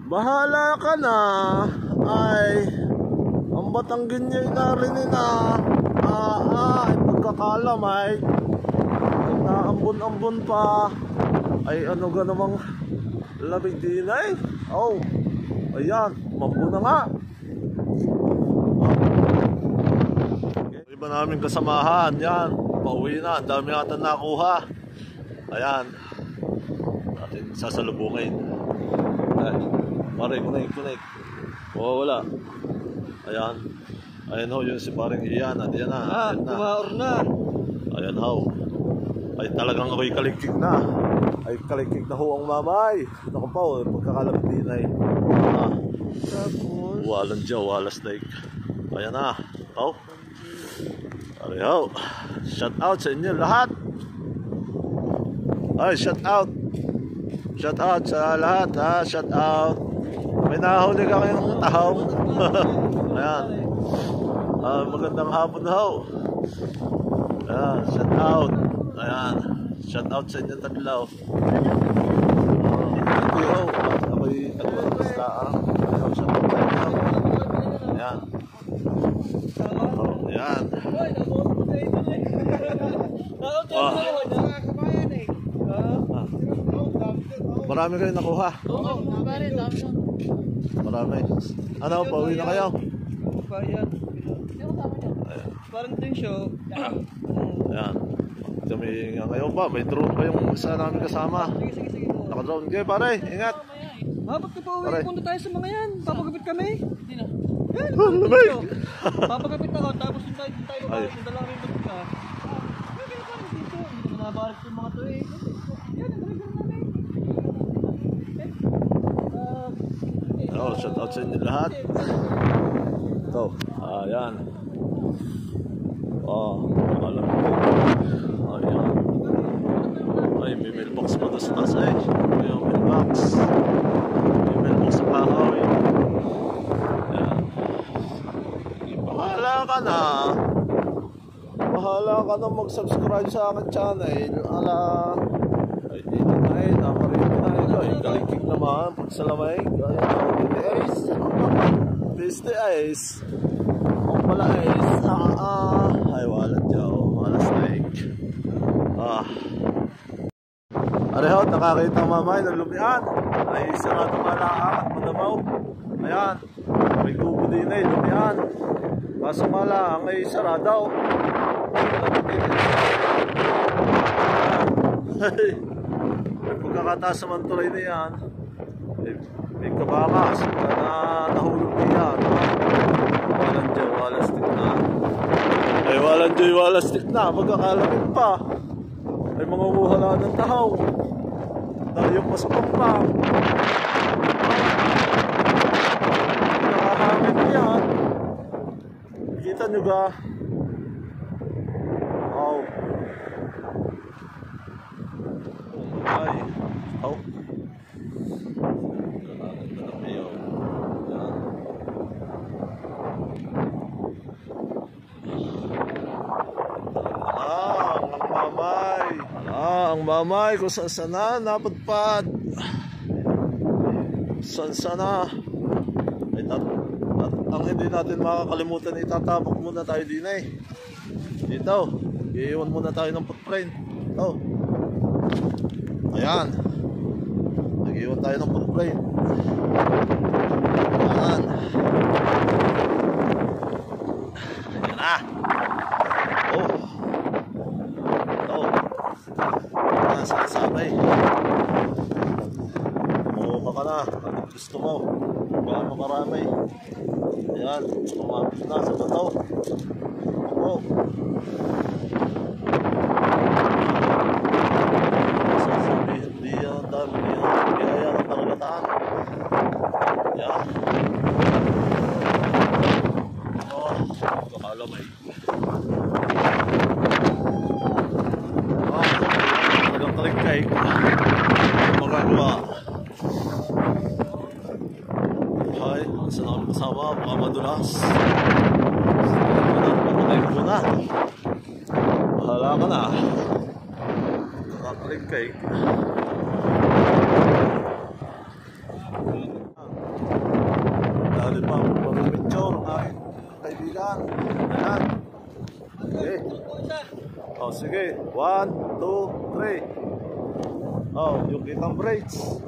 Bahala ka na. Ay, ang Batanggin niya inarinin na. Pagkakalam ay naambon-ambon pa. Ay ano ga namang lamig din ay. Oh, ayan, mambo na nga. Iba namin kasamahan, yan, pauwi na, ang dami ata nakuha. Ayan, natin sasalubungin. Pare, kunik. Oo, wala. Ayan. Ayan ho, yun si paring Ian. Ayan na. Kumaor na. Ayan ho. Ay talagang ako'y kaligkig na. Ay kaligkig na ho ang mamay. Naku pa ho, pagkakalapit din ay. Walang dyaw, walas daig. Ayan na. Oh. Ayan ho. Shout out sa inyo lahat. Ay, shout out. Shout out sa lahat ha. Shout out. May nahuli ka kayong tahong. Ayan. Magandang hapon ho. Ayan. Shout out. Ayan. Shout out sa inyo tatlaw. Thank you ho. Ako'y nagpapastaan. Ayan. Shout out sa inyo. Ayan. Ayan. Marami kayo nakuha. Marami. Ano, pauwi na kayo? Ayan. Parang din show. Ayan. Kami nga ngayon pa. May drone pa yung isa namin kasama. Naka-drone kayo pare. Ingat. Pag ka pauwi, punta tayo sa mga yan. Papagapit kami. Hindi na. Lamig. Papagapit ako. Tapos yung tayo babalik. Punta lang rin ka. Hindi na nabalik yung mga to eh. Yan, ang talagang namin. Oh, shout out sa inyo lahat. Ito, ayan. Alam ko. Ayan. Ay, may mailbox pa ito sa taas eh. May mailbox. May mailbox sa kahoy. Ayan. Bahala ka na. Bahala ka na mag-subscribe sa akin channel. Ay, dito na eh. Nakarito na ito. Ay, kalikik naman. Pagsalamay. Piste ice. Ang pala ice. Ay, walang dyaw. Walang snake. Areho, nakakita ang mamay ng lumian. Ay, isa nga tumalaang at madamaw. Ayan. May kubo din eh, lumian. Kaso nga lang, ay saradaw. May pagkakataas naman tuloy na yan. May kabakas na nahulog niyan. Walang dyan, walang stick na. Ay walang dyan, walang stick na. Magkakalamit pa. Ay mga uhala ng tahaw. Dahil yung pasapang pa. Nakahangin yan. Kita nyo ga? Wow. Ay. Oh. Ang mamay kung saan sana napadpad. Saan sana. Ang hindi natin makakalimutan, itatapok muna tayo din eh. Dito, iiwan muna tayo ng footprint. Oh. Ayan. Nag-iwan tayo ng footprint. Ayan. Ayan na. Oh. Oh. Sabay. Kumuha ka na. Anong gusto mo? Baka makarami. Ayan. Kumapit na sa bato. Oo. Sasabihin, di yan ang dami. Di yan ang talagataan. Ayan. Oh, kakalamay. Talikay magagawa. Ay, saan namin kasama? Baka madulas. Patay ko na. Bahala ka na. Talikay. Dahil pa ang pag-picture ng aking kaibigan. Ayan. Okay. Oh, sige. 1, 2, 3. Oh, yung kitang brakes.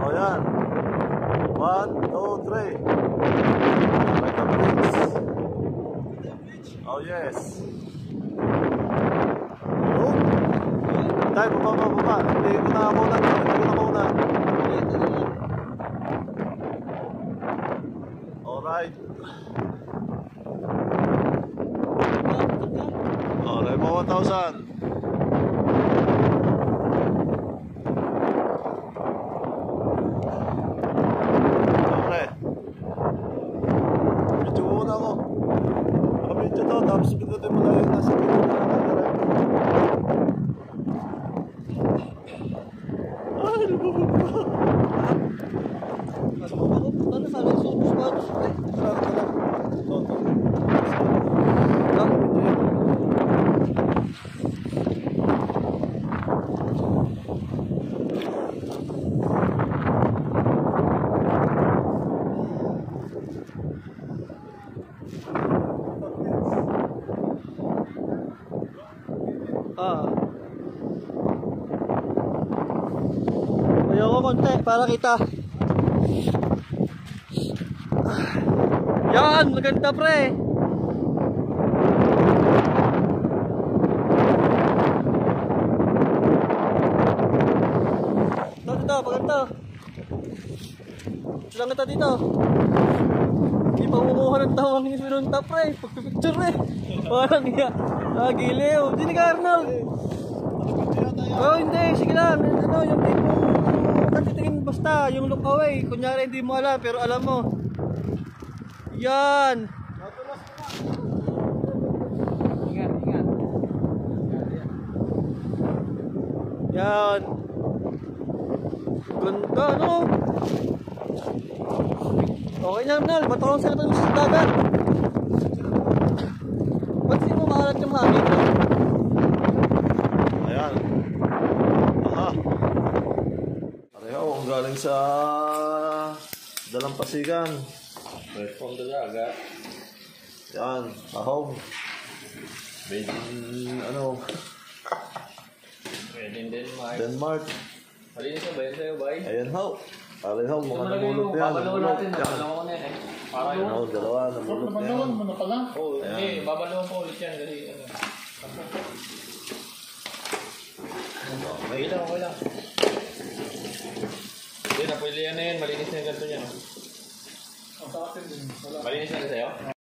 Oh, yan. 1, 2, 3. Kitang brakes. Oh, yes. Oh. Dahil, baba. Hindi ko na muna. Alright. Alright, mga 1,000. Okay. Medyo muna ako. Nakabidyo to, tapos pindutin mo lang yung nasa video na nakakara. Ay, nabababa. Ano sa akin? Spots? Ayoko konti para kita. Yan, maganda pre. Dito, maganda. Lang kita dito. Hindi pa kumukuha ng tawang yung sinunta pre. Pagpipicture pre. Parang iya. Giliw. Sini ka Arnold. Oh, hindi. Sige lang. Ano, yung tipong titingin basta. Yung look away. Kunyari hindi mo alam pero alam mo. Yan. Ingat. Yan. Ganda, no? Okay na, Arnold. Ba't akong sarap ng sa dagat? Ba't di mo makalat yung hangin? Ayan. Aha. Pareho, kung galing sa Dalampasigan. From Dalaga. Yan, tahong. Made in, ano? Made in Denmark. Denmark. Malinis na ba yun sa'yo, bay? Ayan ho. Alin ho, mga namulot yan. Babalawin natin. Babalawin ko na yan eh. Para yun. Ano, dalawa, namulot yan. Naman mo na pala. Oo, hindi. Babalawin ko ulit yan. Kasi ano. May ilang, okay lang. Hindi na, pwede yan na yan. Malinis na yung ganito yan. Sa akin din. Malinis na sa'yo?